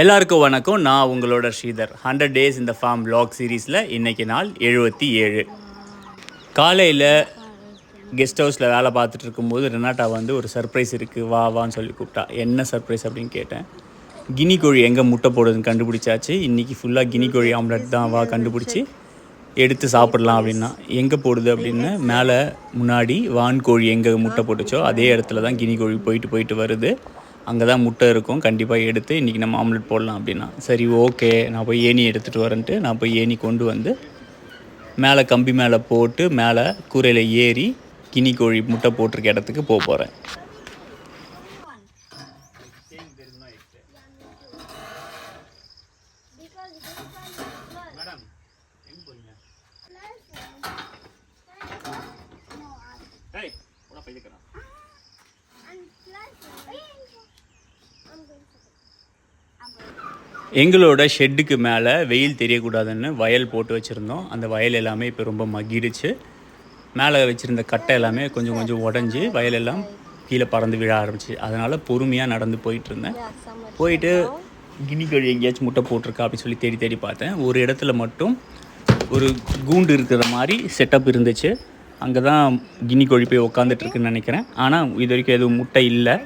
எல்லாருக்கும் வணக்கம். நான் உங்களோட ஸ்ரீதர். 100 டேஸ் இந்த ஃபார்ம் vlog சீரீஸில் இன்றைக்கி நாள் 77. காலையில் கெஸ்ட் ஹவுஸில் வேலை பார்த்துட்டு இருக்கும்போது ரெனாட்டா வந்து ஒரு சர்ப்ரைஸ் இருக்குது வா வான்னு சொல்லி கூப்பிட்டா. என்ன சர்ப்ரைஸ் அப்படின்னு கேட்டேன். கினி கோழி எங்கே முட்டை போடுறதுன்னு கண்டுபிடிச்சாச்சு. இன்றைக்கி ஃபுல்லாக கினி கோழி ஆம்லெட் தான் வா கண்டுபிடிச்சி எடுத்து சாப்பிட்லாம் அப்படின்னா. எங்கே போடுது அப்படின்னு மேலே முன்னாடி வான்கோழி எங்கே முட்டை போட்டுச்சோ அதே இடத்துல தான் கினி கோழி போயிட்டு வருது. அங்கே தான் முட்டை இருக்கும், கண்டிப்பாக எடுத்து இன்றைக்கி நம்ம ஆம்லெட் போடலாம் அப்படின்னா. சரி ஓகே, நான் போய் ஏணி எடுத்துகிட்டு வரேன்ட்டு நான் போய் ஏணி கொண்டு வந்து மேலே கம்பி மேலே போட்டு மேலே கூரையில் ஏறி கினி கோழி முட்டை போட்டிருக்க இடத்துக்கு போகிறேன். எங்களோட ஷெட்டுக்கு மேலே வெயில் தெரியக்கூடாதுன்னு வயல் போட்டு வச்சுருந்தோம். அந்த வயல் எல்லாமே இப்போ ரொம்ப மகிடுச்சு. மேலே வச்சுருந்த கட்டை எல்லாமே கொஞ்சம் கொஞ்சம் உடஞ்சி வயலெல்லாம் கீழே பறந்து விழ ஆரம்பிச்சு. அதனால் பொறுமையாக நடந்து போயிட்டுருந்தேன். போயிட்டு கினி கோழி எங்கேயாச்சும் முட்டை போட்டிருக்கா அப்படின்னு சொல்லி தேடி தேடி பார்த்தேன். ஒரு இடத்துல மட்டும் ஒரு கூண்டு இருக்கிற மாதிரி செட்டப் இருந்துச்சு. அங்கே தான் கினி கோழி போய் உக்காந்துட்ருக்குன்னு நினைக்கிறேன். ஆனால் இது வரைக்கும் எதுவும் முட்டை இல்லை.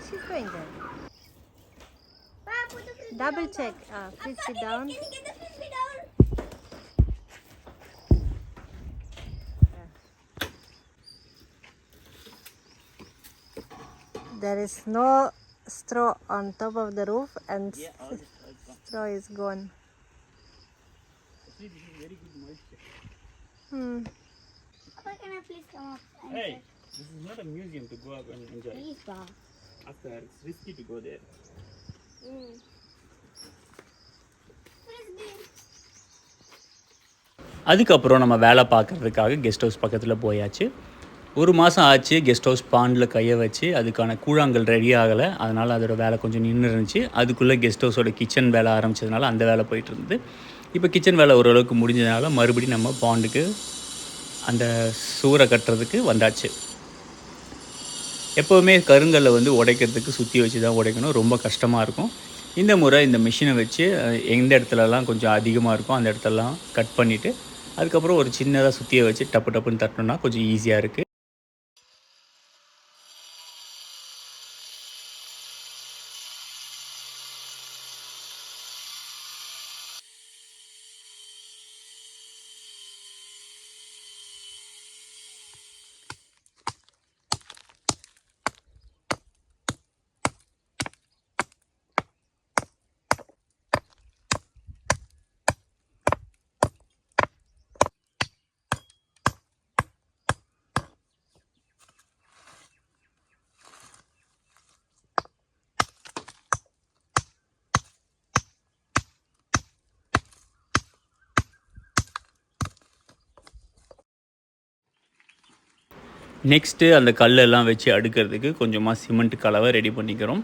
Double check. Please sit down. There is no straw on top of the roof, and straw is gone. This is very good moisture. Papa, can I please come up? Hey, this is not a museum to go up and enjoy. Please, Pa. After it's risky to go there. அதுக்கப்புறம் நம்ம வேலை பார்க்குறதுக்காக guest house பக்கத்தில் போயாச்சு. ஒரு மாதம் ஆச்சு guest house பாண்டில் கையை வச்சு. அதுக்கான கூழாங்கல் ரெடி ஆகலை, அதனால் அதோடய வேலை கொஞ்சம் நின்று இருந்துச்சு. அதுக்குள்ளே கெஸ்ட் ஹவுஸோட கிச்சன் வேலை ஆரம்பித்ததுனால அந்த வேலை போயிட்டு இருந்தது. இப்போ கிச்சன் வேலை ஓரளவுக்கு முடிஞ்சதுனால மறுபடியும் நம்ம பாண்டுக்கு அந்த சூறை கட்டுறதுக்கு வந்தாச்சு. எப்போவுமே கருங்கல்லை வந்து உடைக்கிறதுக்கு சுற்றி வச்சு தான் உடைக்கணும், ரொம்ப கஷ்டமாக இருக்கும். இந்த முறை இந்த மிஷினை வச்சு எந்த இடத்துலலாம் கொஞ்சம் அதிகமாக இருக்கும் அந்த இடத்துலலாம் கட் பண்ணிவிட்டு அதுக்கப்புறம் ஒரு சின்னதாக சுற்றியை வச்சு டப்பு டப்புன்னு தட்டணுன்னா கொஞ்சம் ஈஸியாக இருக்குது. நெக்ஸ்ட்டு அந்த கல்லெல்லாம் வச்சு அடுக்கிறதுக்கு கொஞ்சமாக சிமெண்ட் கலவை ரெடி பண்ணிக்கிறோம்.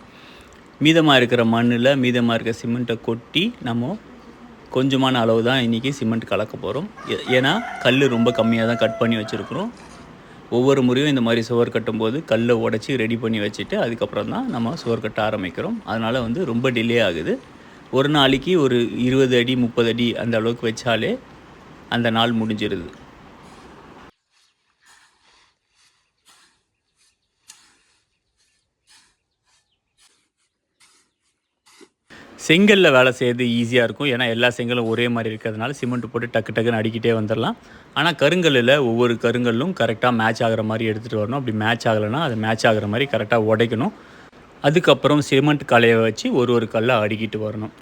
மீதமாக இருக்கிற மண்ணில் மீதமாக இருக்கிற சிமெண்ட்டை கொட்டி நம்ம கொஞ்சமான அளவு தான் இன்றைக்கி சிமெண்ட் கலக்க போகிறோம். ஏன்னா கல் ரொம்ப கம்மியாக தான் கட் பண்ணி வச்சுருக்குறோம். ஒவ்வொரு முறையும் இந்த மாதிரி சுவர் கட்டும்போது கல்லை உடச்சி ரெடி பண்ணி வச்சுட்டு அதுக்கப்புறம் தான் நம்ம சுவர் கட்ட ஆரம்பிக்கிறோம். அதனால் வந்து ரொம்ப டிலே ஆகுது. ஒரு நாளைக்கு ஒரு 20 அடி 30 அடி அந்த அளவுக்கு வச்சாலே அந்த நாள் முடிஞ்சிருது. செங்கலில் வேலை செய்கிறது ஈஸியாக இருக்கும், ஏன்னா எல்லா செங்கலும் ஒரே மாதிரி இருக்கிறதுனால சிமெண்ட் போட்டு டக்கு டக்குன்னு அடிக்கிட்டே வந்துடலாம். ஆனால் கருங்கல்லில் ஒவ்வொரு கருங்கல்லும் கரெக்டாக மேட்ச் ஆகிற மாதிரி எடுத்துகிட்டு வரணும். அப்படி மேட்ச் ஆகலைன்னா அது மேட்ச் ஆகிற மாதிரி கரெக்டாக உடைக்கணும். அதுக்கப்புறம் சிமெண்ட் கலையை வச்சு ஒரு கல்லை அடிக்கிட்டு வரணும்.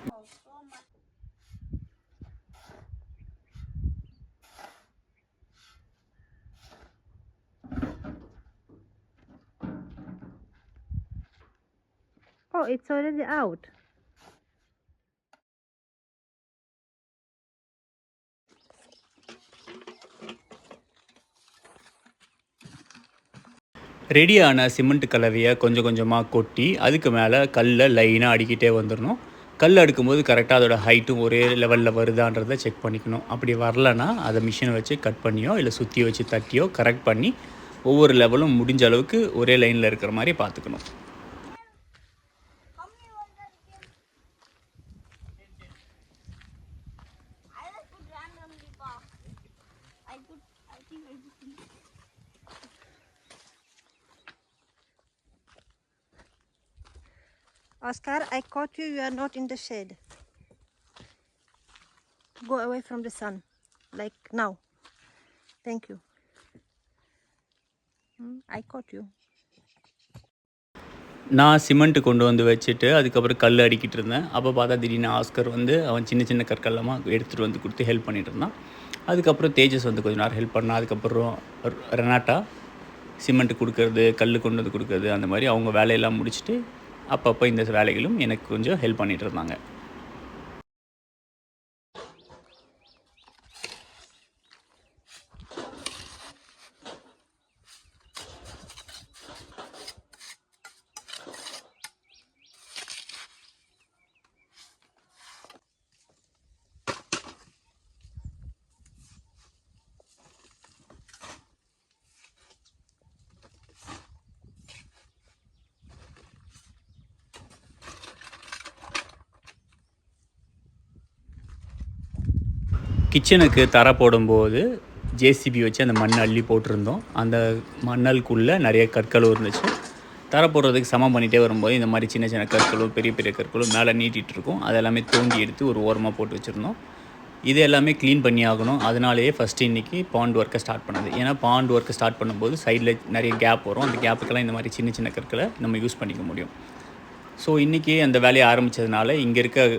Oh, it's already out. ரெடியான சிமெண்ட் கலவையை கொஞ்சம் கொஞ்சமாக கொட்டி அதுக்கு மேலே கல்லை லைனாக அடிக்கிட்டே வந்துடணும். கல் அடுக்கும்போது கரெக்டாக அதோட ஹைட்டும் ஒரே லெவலில் வருதான்றதை செக் பண்ணிக்கணும். அப்படி வரலன்னா அதை மிஷினை வச்சு கட் பண்ணியோ இல்லை சுற்றி வச்சு தட்டியோ கரெக்ட் பண்ணி ஒவ்வொரு லெவலும் முடிஞ்ச அளவுக்கு ஒரே லைனில் இருக்கிற மாதிரி பார்த்துக்கணும். Oscar, I caught you. You are not in the shade. Go away from the sun. Like now. Thank you. I caught you. நான் சிமெண்ட்டு கொண்டு வந்து வச்சுட்டு அதுக்கப்புறம் கல் அடிக்கிட்டு இருந்தேன். அப்போ பார்த்தா திடீர்னு ஆஸ்கர் வந்து அவன் சின்ன சின்ன கற்கள்லாம் எடுத்துகிட்டு வந்து கொடுத்து ஹெல்ப் பண்ணிகிட்டு இருந்தான். அதுக்கப்புறம் தேஜஸ் வந்து கொஞ்சம் நேரம் ஹெல்ப் பண்ணான். அதுக்கப்புறம் ரெனாட்டா சிமெண்ட்டு கொடுக்கறது, கல் கொண்டு வந்து கொடுக்கறது, அந்த மாதிரி அவங்க வேலையெல்லாம் முடிச்சுட்டு அப்பப்போ இந்த வேலைகளும் எனக்கு கொஞ்சம் ஹெல்ப் பண்ணிகிட்டு இருந்தாங்க. கிச்சனுக்கு தரை போடும்போது ஜேசிபி வச்சு அந்த மண் அள்ளி போட்டிருந்தோம். அந்த மணலுக்குள்ளே நிறைய கற்களும் இருந்துச்சு. தரை போடுறதுக்கு சமம் பண்ணிகிட்டே வரும்போது இந்த மாதிரி சின்ன சின்ன கற்களும் பெரிய பெரிய கற்களும் மேலே நீட்டிகிட்டு இருக்கும். அதெல்லாமே தோண்டி எடுத்து ஒரு ஓரமாக போட்டு வச்சுருந்தோம். இது எல்லாமே க்ளீன் பண்ணி ஆகணும். அதனாலேயே ஃபஸ்ட்டு இன்றைக்கி பாண்ட் ஒர்க்கை ஸ்டார்ட் பண்ணது. ஏன்னா பாண்ட் ஒர்க்கை ஸ்டார்ட் பண்ணும்போது சைடில் நிறைய கேப் வரும். அந்த கேப்புக்கெல்லாம் இந்த மாதிரி சின்ன சின்ன கற்களை நம்ம யூஸ் பண்ணிக்க முடியும். ஸோ இன்றைக்கி அந்த வேலையை ஆரம்பித்ததுனால இங்கே இருக்க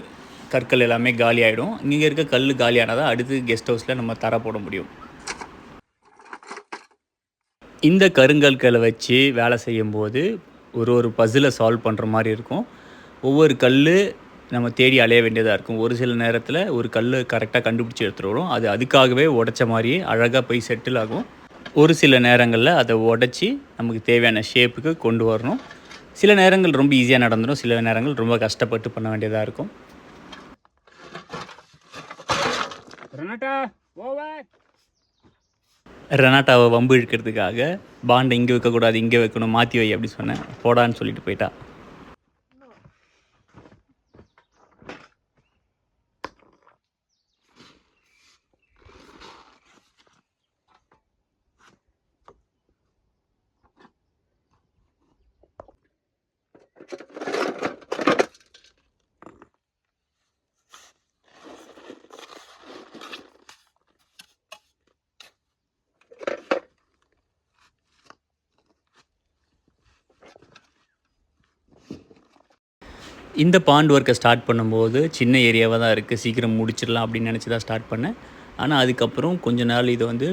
கற்கள் எல்லாமே காலி ஆகிடும். இங்கே இருக்க கல் காலியானால் தான் அடுத்து கெஸ்ட் ஹவுஸில் நம்ம தர போட முடியும். இந்த கருங்கற்களை வச்சு வேலை செய்யும்போது ஒரு பசிலை சால்வ் பண்ணுற மாதிரி இருக்கும். ஒவ்வொரு கல் நம்ம தேடி அலைய வேண்டியதாக இருக்கும். ஒரு சில நேரத்தில் ஒரு கல் கரெக்டாக கண்டுபிடிச்சி எடுத்துகிட்டு வரும். அது அதுக்காகவே உடைச்ச மாதிரியே அழகாக போய் செட்டில் ஆகும். ஒரு சில நேரங்களில் அதை உடச்சி நமக்கு தேவையான ஷேப்புக்கு கொண்டு வரணும். சில நேரங்கள் ரொம்ப ஈஸியாக நடந்துடும். சில நேரங்கள் ரொம்ப கஷ்டப்பட்டு பண்ண வேண்டியதாக இருக்கும். ரெனாட்டாவை வம்பு இழுக்கிறதுக்காக பாண்டை இங்கே வைக்கக்கூடாது, இங்கே வைக்கணும், மாற்றி வை அப்படி சொன்னேன். போடான்னு சொல்லிட்டு போயிட்டா. இந்த பாண்ட் ஒர்க்கை ஸ்டார்ட் பண்ணும்போது சின்ன ஏரியாவாக தான் இருக்குது, சீக்கிரம் முடிச்சிடலாம் அப்படின்னு நினச்சி தான் ஸ்டார்ட் பண்ணேன். ஆனால் அதுக்கப்புறம் கொஞ்ச நாள் இதை வந்து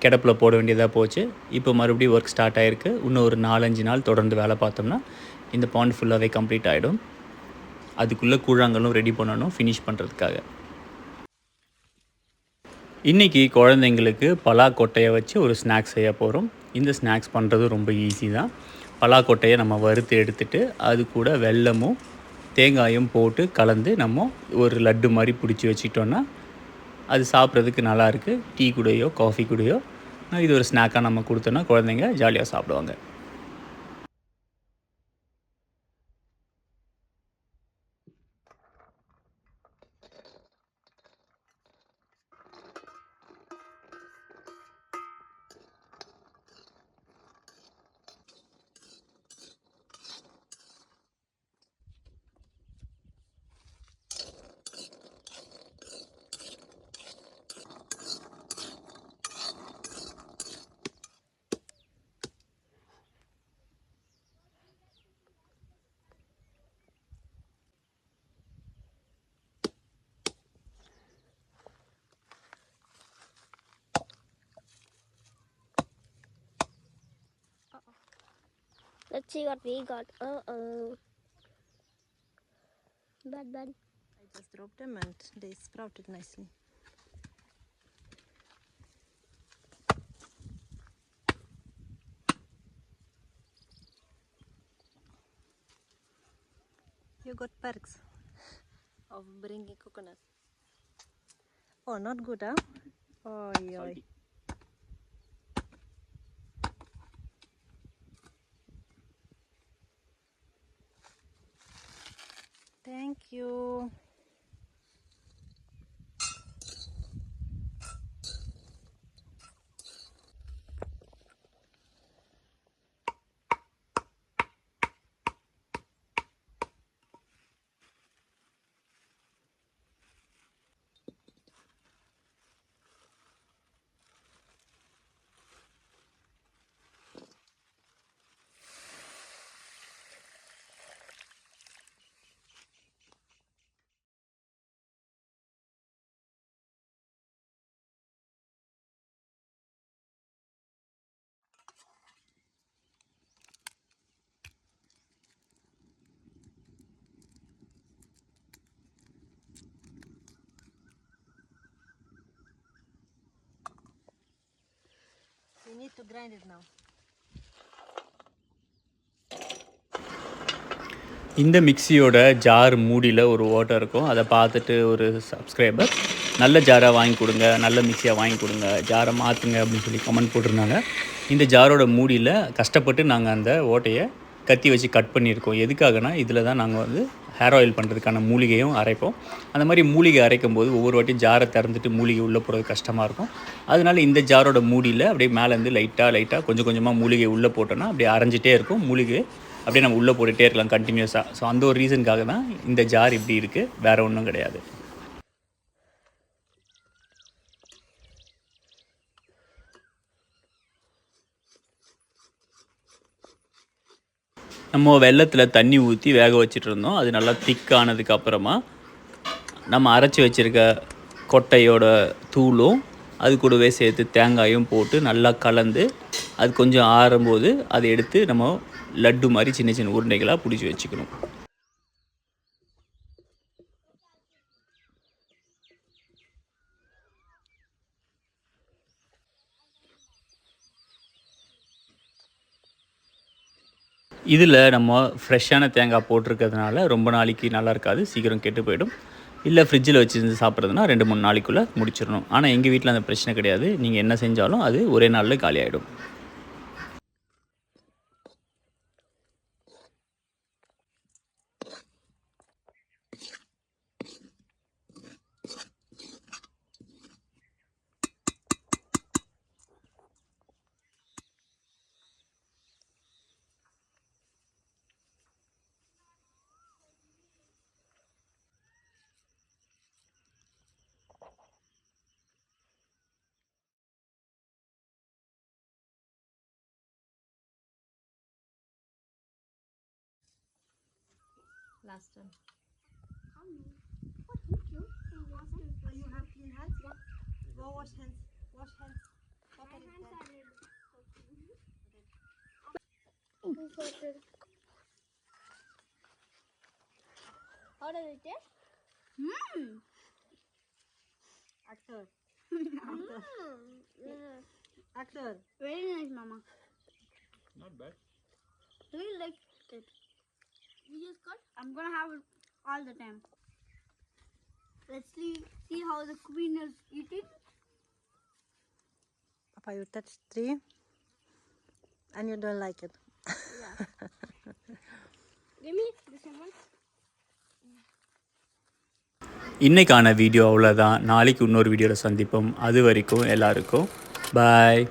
கிடப்பில் போட வேண்டியதாக போச்சு. இப்போ மறுபடியும் ஒர்க் ஸ்டார்ட் ஆகிருக்கு. இன்னும் ஒரு 4-5 நாள் தொடர்ந்து வேலை பார்த்தோம்னா இந்த பாண்ட் ஃபுல்லாகவே கம்ப்ளீட் ஆகிடும். அதுக்குள்ளே கூழாங்கல்லும் ரெடி பண்ணணும் ஃபினிஷ் பண்ணுறதுக்காக. இன்றைக்கி குழந்தைங்களுக்கு பலாக்கொட்டையை வச்சு ஒரு ஸ்நாக்ஸ் செய்ய போகிறோம். இந்த ஸ்நாக்ஸ் பண்ணுறது ரொம்ப ஈஸி தான். பலாக்கொட்டையை நம்ம வறுத்து எடுத்துகிட்டு அது கூட வெல்லமும் தேங்காயும் போட்டு கலந்து நம்ம ஒரு லட்டு மாதிரி பிடிச்சி வச்சிட்டோன்னா அது சாப்பிட்றதுக்கு நல்லாயிருக்கு. டீ கூடயோ காஃபி கூடயோ இது ஒரு ஸ்நாக்காக நம்ம கொடுத்தோன்னா குழந்தைங்க ஜாலியாக சாப்பிடுவாங்க. Let's see what we got. Uh-oh. Bad. I just dropped them and they sprouted nicely. You got perks of bringing coconut. Oh, not good, huh? Oi. Thank you. to grind it now. இந்த மிக்சியோட jar மூடியில் ஒரு ஓட்டை இருக்கும். அதை பார்த்துட்டு ஒரு subscriber நல்ல ஜாராக வாங்கி கொடுங்க, நல்ல மிக்சியாக வாங்கி கொடுங்க, ஜாரை மாற்றுங்க அப்படின்னு சொல்லி கமெண்ட் போட்டிருந்தாங்க. இந்த ஜாரோட மூடியில் கஷ்டப்பட்டு நாங்கள் அந்த ஓட்டையை கத்தி வச்சு கட் பண்ணியிருக்கோம். எதுக்காகனா இதில் தான் நாங்கள் வந்து ஹேர் ஆயில் பண்ணுறதுக்கான மூலிகையும் அரைப்போம். அந்த மாதிரி மூலிகை அரைக்கும் போது ஒவ்வொரு வாட்டியும் ஜாரை திறந்துட்டு மூலிகை உள்ளே போகிறது கஷ்டமாக இருக்கும். அதனால் இந்த ஜாரோட மூடியில் அப்படியே மேலேருந்து லைட்டாக கொஞ்சம் கொஞ்சமாக மூலிகை உள்ளே போட்டோன்னா அப்படியே அரைஞ்சிட்டே இருக்கும். மூலிகை அப்படியே நம்ம உள்ளே போட்டுகிட்டே இருக்கலாம் கண்டினியூஸாக. ஸோ அந்த ஒரு ரீசனுக்காக தான் இந்த ஜார் இப்படி இருக்குது, வேறு ஒன்றும் கிடையாது. நம்ம வெள்ளத்தில் தண்ணி ஊற்றி வேக வச்சுட்டு இருந்தோம். அது நல்லா திக்கானதுக்கு அப்புறமா நம்ம அரைச்சி வச்சுருக்க கொட்டையோட தூளும் அது கூடவே சேர்த்து தேங்காயும் போட்டு நல்லா கலந்து அது கொஞ்சம் ஆறும்போது அதை எடுத்து நம்ம லட்டு மாதிரி சின்ன சின்ன உருண்டைகளாக பிடிச்சி வச்சுக்கணும். இதில் நம்ம ஃப்ரெஷ்ஷான தேங்காய் போட்டிருக்கிறதுனால ரொம்ப நாளைக்கு நல்லா இருக்காது, சீக்கிரம் கெட்டு போயிடும். இல்லை ஃப்ரிட்ஜில் வச்சுருந்து சாப்பிட்றதுனா 2-3 நாளைக்குள்ளே முடிச்சிடணும். ஆனால் எங்கள் வீட்டில் அந்த பிரச்சனை கிடையாது. நீங்கள் என்ன செஞ்சாலும் அது ஒரே நாளில் காலி ஆகிடும். Last one. You have clean hands? Yeah. Go wash hands. Wash hands. My hands are red. Important. How does it taste? Actor. Yeah. Actor. Very nice, Mama. Not bad. Really like it. You just got? I'm gonna have it all the time. Let's see how the queen is eating. Papa, you touch tree and you don't like it. Give me this one. இன்றைக்கான video அவ்வளோதான். நாளைக்கு இன்னொரு வீடியோவில் சந்திப்போம். அது வரைக்கும் எல்லாருக்கும் பாய்.